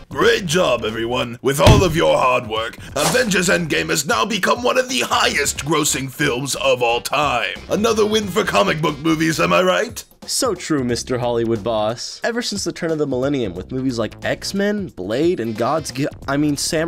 Great job, everyone! With all of your hard work, Avengers Endgame has now become one of the highest grossing films of all time. Another win for comic book movies, am I right? So true, Mr. Hollywood Boss. Ever since the turn of the millennium, with movies like X-Men, Blade, and Sam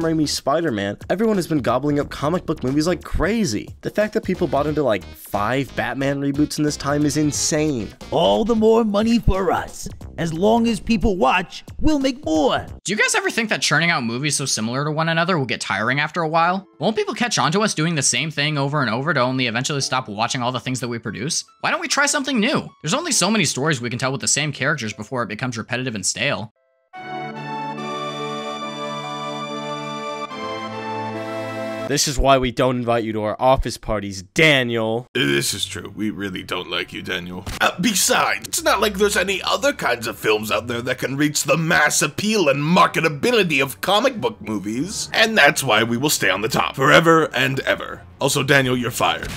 Raimi's Spider-Man, everyone has been gobbling up comic book movies like crazy. The fact that people bought into like 5 Batman reboots in this time is insane. All the more money for us. As long as people watch, we'll make more. Do you guys ever think that churning out movies so similar to one another will get tiring after a while? Won't people catch on to us doing the same thing over and over to only eventually stop watching all the things that we produce? Why don't we try something new? There's only so many stories we can tell with the same characters before it becomes repetitive and stale. This is why we don't invite you to our office parties, Daniel. This is true. We really don't like you, Daniel. Besides, it's not like there's any other kinds of films out there that can reach the mass appeal and marketability of comic book movies. And that's why we will stay on the top forever and ever. Also, Daniel, you're fired.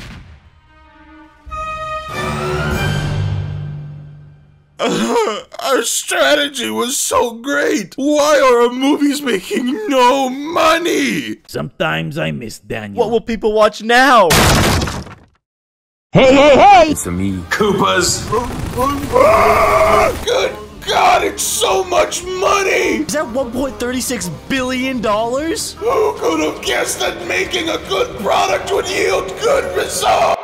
Our strategy was so great! Why are our movies making no money? Sometimes I miss Daniel. What will people watch now? Hey, hey, hey! It's me, Koopas. Good God, it's so much money! Is that $1.36 billion? Who could have guessed that making a good product would yield good results?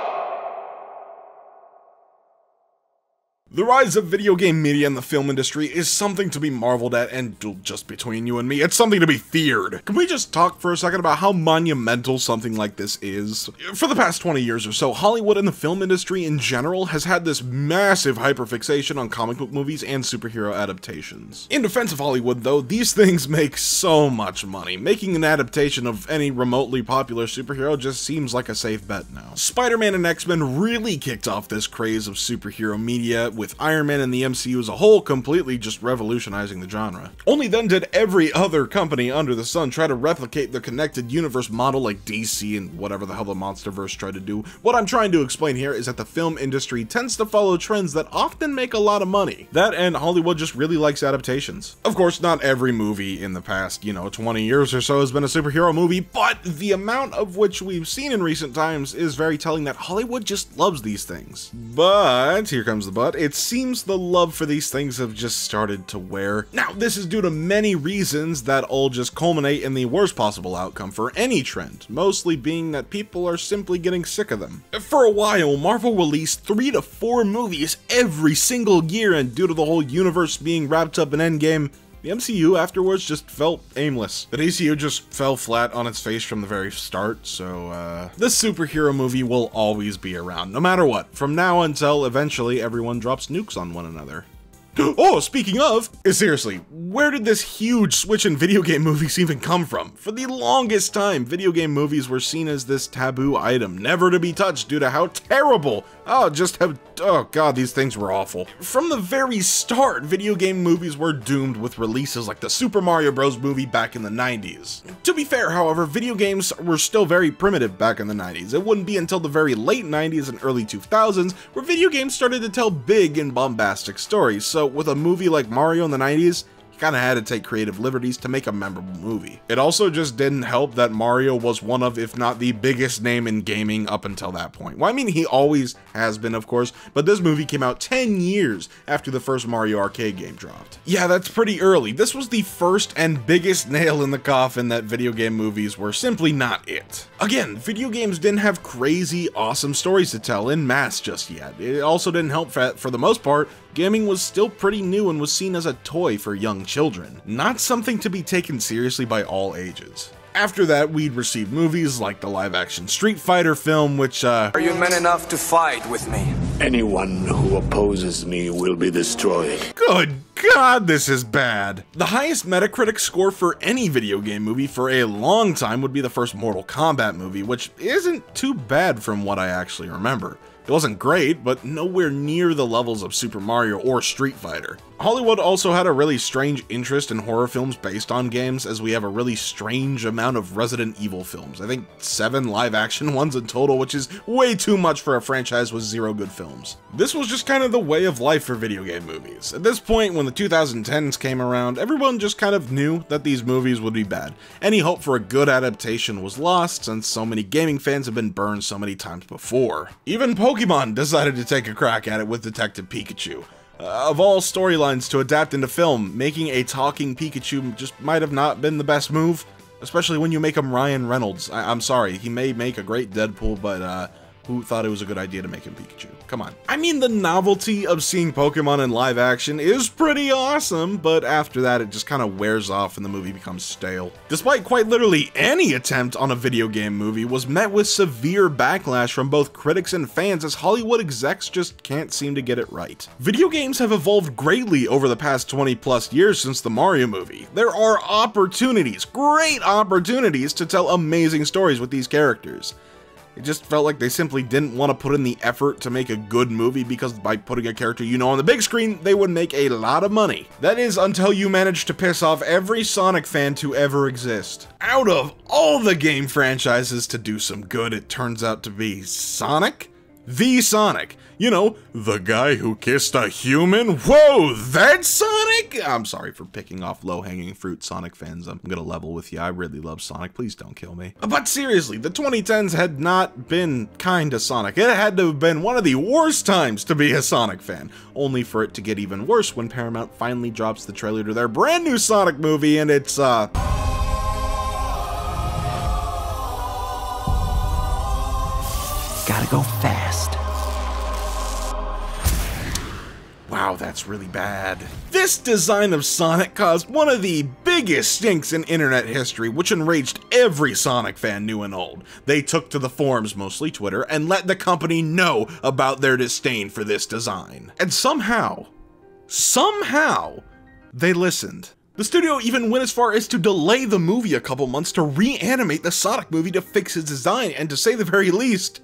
The rise of video game media in the film industry is something to be marveled at, and just between you and me, it's something to be feared. Can we just talk for a second about how monumental something like this is? For the past 20 years or so, Hollywood and the film industry in general has had this massive hyperfixation on comic book movies and superhero adaptations. In defense of Hollywood, though, these things make so much money. Making an adaptation of any remotely popular superhero just seems like a safe bet now. Spider-Man and X-Men really kicked off this craze of superhero media, with Iron Man and the MCU as a whole completely just revolutionizing the genre. Only then did every other company under the sun try to replicate the connected universe model like DC and whatever the hell the Monsterverse tried to do. What I'm trying to explain here is that the film industry tends to follow trends that often make a lot of money. That and Hollywood just really likes adaptations. Of course, not every movie in the past, 20 years or so has been a superhero movie, but the amount of which we've seen in recent times is very telling that Hollywood just loves these things. But, here comes the but, it seems the love for these things have just started to wear. Now, this is due to many reasons that all just culminate in the worst possible outcome for any trend, mostly being that people are simply getting sick of them. For a while, Marvel released 3 to 4 movies every single year, and due to the whole universe being wrapped up in Endgame, the MCU afterwards just felt aimless. The DCU just fell flat on its face from the very start, so this superhero movie will always be around, no matter what, from now until eventually everyone drops nukes on one another. Oh, speaking of, seriously, where did this huge switch in video game movies even come from? For the longest time, video game movies were seen as this taboo item, never to be touched due to how terrible, oh god, these things were awful. From the very start, video game movies were doomed with releases like the Super Mario Bros. Movie back in the 90s. To be fair, however, video games were still very primitive back in the 90s. It wouldn't be until the very late 90s and early 2000s where video games started to tell big and bombastic stories, so with a movie like Mario in the 90s, you kinda had to take creative liberties to make a memorable movie. It also just didn't help that Mario was one of, if not the biggest name in gaming up until that point. Well, I mean, he always has been, of course, but this movie came out 10 years after the first Mario arcade game dropped. Yeah, that's pretty early. This was the first and biggest nail in the coffin that video game movies were simply not it. Again, video games didn't have crazy, awesome stories to tell in mass just yet. It also didn't help that, for the most part, gaming was still pretty new and was seen as a toy for young children, not something to be taken seriously by all ages. After that, we'd receive movies like the live-action Street Fighter film, which, Are you men enough to fight with me? Anyone who opposes me will be destroyed. Good God, this is bad. The highest Metacritic score for any video game movie for a long time would be the first Mortal Kombat movie, which isn't too bad from what I actually remember. It wasn't great, but nowhere near the levels of Super Mario or Street Fighter. Hollywood also had a really strange interest in horror films based on games, as we have a really strange amount of Resident Evil films. I think 7 live-action ones in total, which is way too much for a franchise with 0 good films. This was just kind of the way of life for video game movies. At this point, when the 2010s came around, everyone just kind of knew that these movies would be bad. Any hope for a good adaptation was lost, since so many gaming fans have been burned so many times before. Even Pokemon decided to take a crack at it with Detective Pikachu. Of all storylines to adapt into film, making a talking Pikachu just might have not been the best move, especially when you make him Ryan Reynolds. I'm sorry, he may make a great Deadpool, but who thought it was a good idea to make him Pikachu? Come on. I mean, the novelty of seeing Pokemon in live action is pretty awesome, but after that it just kind of wears off and the movie becomes stale. Despite quite literally any attempt on a video game movie was met with severe backlash from both critics and fans, as Hollywood execs just can't seem to get it right. Video games have evolved greatly over the past 20+ years since the Mario movie. There are opportunities, great opportunities, to tell amazing stories with these characters. It just felt like they simply didn't want to put in the effort to make a good movie, because by putting a character you know on the big screen, they would make a lot of money. That is, until you manage to piss off every Sonic fan to ever exist. Out of all the game franchises to do some good, it turns out to be Sonic? The Sonic. You know, the guy who kissed a human? Whoa, that's Sonic? I'm sorry for picking off low-hanging fruit Sonic fans. I'm gonna level with you. I really love Sonic. Please don't kill me. But seriously, the 2010s had not been kind to Sonic. It had to have been one of the worst times to be a Sonic fan, only for it to get even worse when Paramount finally drops the trailer to their brand new Sonic movie, and it's, Gotta go fast. wow, that's really bad. This design of Sonic caused one of the biggest stinks in internet history, which enraged every Sonic fan, new and old. They took to the forums, mostly Twitter, and let the company know about their disdain for this design. And somehow, they listened. The studio even went as far as to delay the movie a couple months to reanimate the Sonic movie to fix its design, and to say the very least,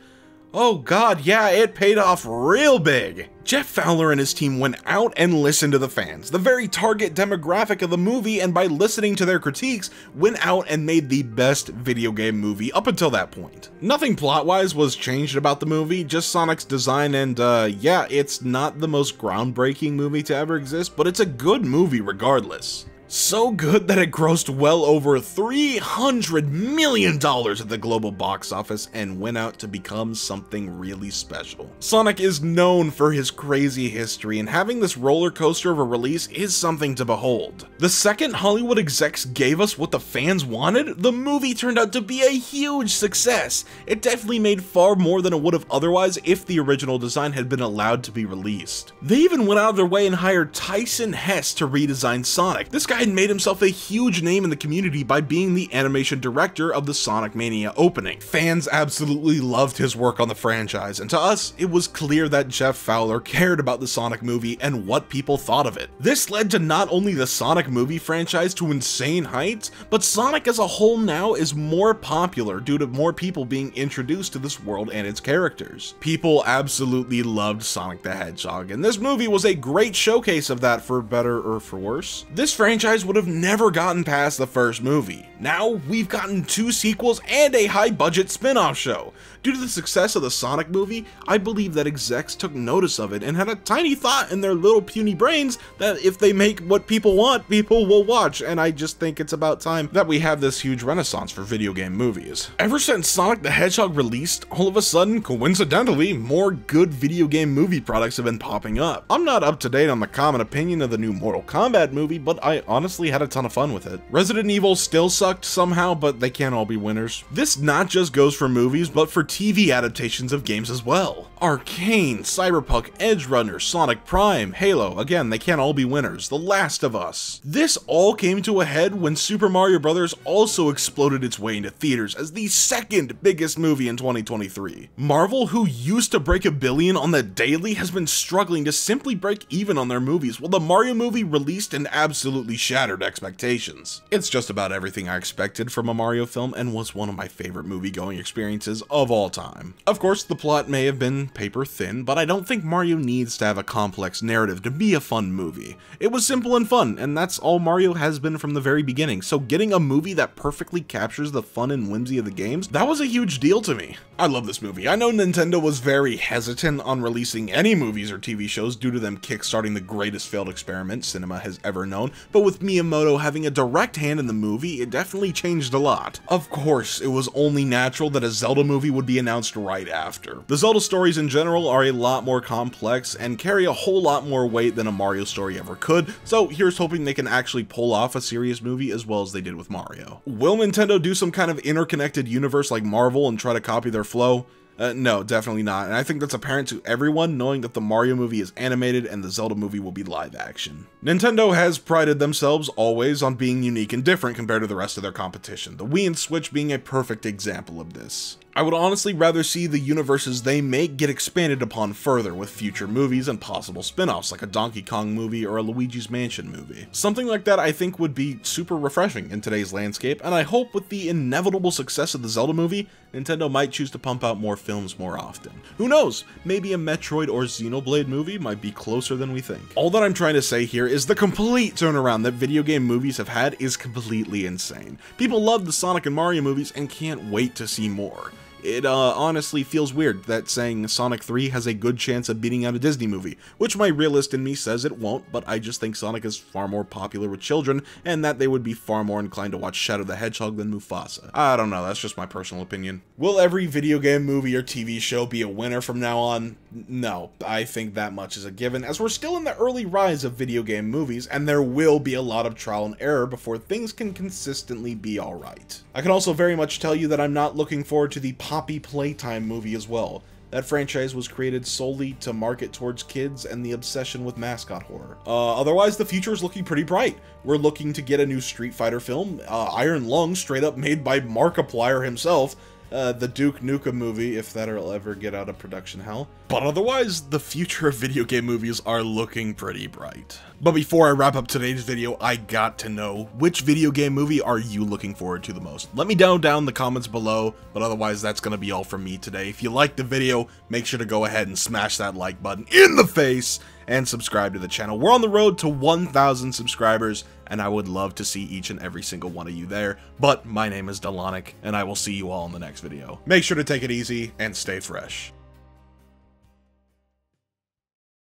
oh god, yeah, it paid off real big. Jeff Fowler and his team went out and listened to the fans, the very target demographic of the movie, and by listening to their critiques, went out and made the best video game movie up until that point. Nothing plot-wise was changed about the movie, just Sonic's design, and yeah, it's not the most groundbreaking movie to ever exist, but it's a good movie regardless. So good that it grossed well over $300 million at the global box office and went out to become something really special. Sonic is known for his crazy history, and having this roller coaster of a release is something to behold. The second Hollywood execs gave us what the fans wanted, the movie turned out to be a huge success. It definitely made far more than it would have otherwise if the original design had been allowed to be released. They even went out of their way and hired Tyson Hesse to redesign Sonic. This guy had made himself a huge name in the community by being the animation director of the Sonic Mania opening. Fans absolutely loved his work on the franchise, and to us, it was clear that Jeff Fowler cared about the Sonic movie and what people thought of it. This led to not only the Sonic movie franchise to insane heights, but Sonic as a whole now is more popular due to more people being introduced to this world and its characters. People absolutely loved Sonic the Hedgehog, and this movie was a great showcase of that, for better or for worse. This franchise would have never gotten past the first movie. Now, we've gotten 2 sequels and a high-budget spin-off show. Due to the success of the Sonic movie, I believe that execs took notice of it and had a tiny thought in their little puny brains that if they make what people want, people will watch, and I just think it's about time that we have this huge renaissance for video game movies. Ever since Sonic the Hedgehog released, all of a sudden, coincidentally, more good video game movie products have been popping up. I'm not up to date on the common opinion of the new Mortal Kombat movie, but I honestly had a ton of fun with it. Resident Evil still sucked somehow, but they can't all be winners. This not just goes for movies, but for TV adaptations of games as well. Arcane, Cyberpunk, Edgerunner, Sonic Prime, Halo, again, they can't all be winners. The Last of Us. This all came to a head when Super Mario Bros. Also exploded its way into theaters as the second biggest movie in 2023. Marvel, who used to break $1 billion on the daily, has been struggling to simply break even on their movies, while the Mario movie released and absolutely shattered expectations. It's just about everything I expected from a Mario film and was one of my favorite movie-going experiences of all time. Of course, the plot may have been paper thin, but I don't think Mario needs to have a complex narrative to be a fun movie. It was simple and fun, and that's all Mario has been from the very beginning, so getting a movie that perfectly captures the fun and whimsy of the games, that was a huge deal to me. I love this movie. I know Nintendo was very hesitant on releasing any movies or TV shows due to them kickstarting the greatest failed experiment cinema has ever known, but with Miyamoto having a direct hand in the movie, it definitely changed a lot. Of course, it was only natural that a Zelda movie would be announced right after. The Zelda stories in general are a lot more complex and carry a whole lot more weight than a Mario story ever could, so here's hoping they can actually pull off a serious movie as well as they did with Mario. Will Nintendo do some kind of interconnected universe like Marvel and try to copy their flow? No, definitely not, and I think that's apparent to everyone knowing that the Mario movie is animated and the Zelda movie will be live action. Nintendo has prided themselves always on being unique and different compared to the rest of their competition, the Wii and Switch being a perfect example of this. I would honestly rather see the universes they make get expanded upon further with future movies and possible spin-offs like a Donkey Kong movie or a Luigi's Mansion movie. Something like that I think would be super refreshing in today's landscape, and I hope with the inevitable success of the Zelda movie, Nintendo might choose to pump out more films more often. Who knows, maybe a Metroid or Xenoblade movie might be closer than we think. All that I'm trying to say here is the complete turnaround that video game movies have had is completely insane. People love the Sonic and Mario movies and can't wait to see more. It honestly feels weird that saying Sonic 3 has a good chance of beating out a Disney movie, which my realist in me says it won't, but I just think Sonic is far more popular with children, and that they would be far more inclined to watch Shadow the Hedgehog than Mufasa. I don't know, that's just my personal opinion. Will every video game movie or TV show be a winner from now on? No, I think that much is a given, as we're still in the early rise of video game movies, and there will be a lot of trial and error before things can consistently be alright. I can also very much tell you that I'm not looking forward to the Poppy Playtime movie as well. That franchise was created solely to market towards kids and the obsession with mascot horror. Otherwise, the future is looking pretty bright. We're looking to get a new Street Fighter film, Iron Lung, straight up made by Markiplier himself, the Duke Nukem movie, if that'll ever get out of production hell. But otherwise, the future of video game movies are looking pretty bright. But before I wrap up today's video, I got to know, which video game movie are you looking forward to the most? Let me know down in the comments below, but otherwise that's gonna be all from me today. If you liked the video, make sure to go ahead and smash that like button in the face and subscribe to the channel. We're on the road to 1,000 subscribers, and I would love to see each and every single one of you there. But my name is Dylonic, and I will see you all in the next video. Make sure to take it easy and stay fresh.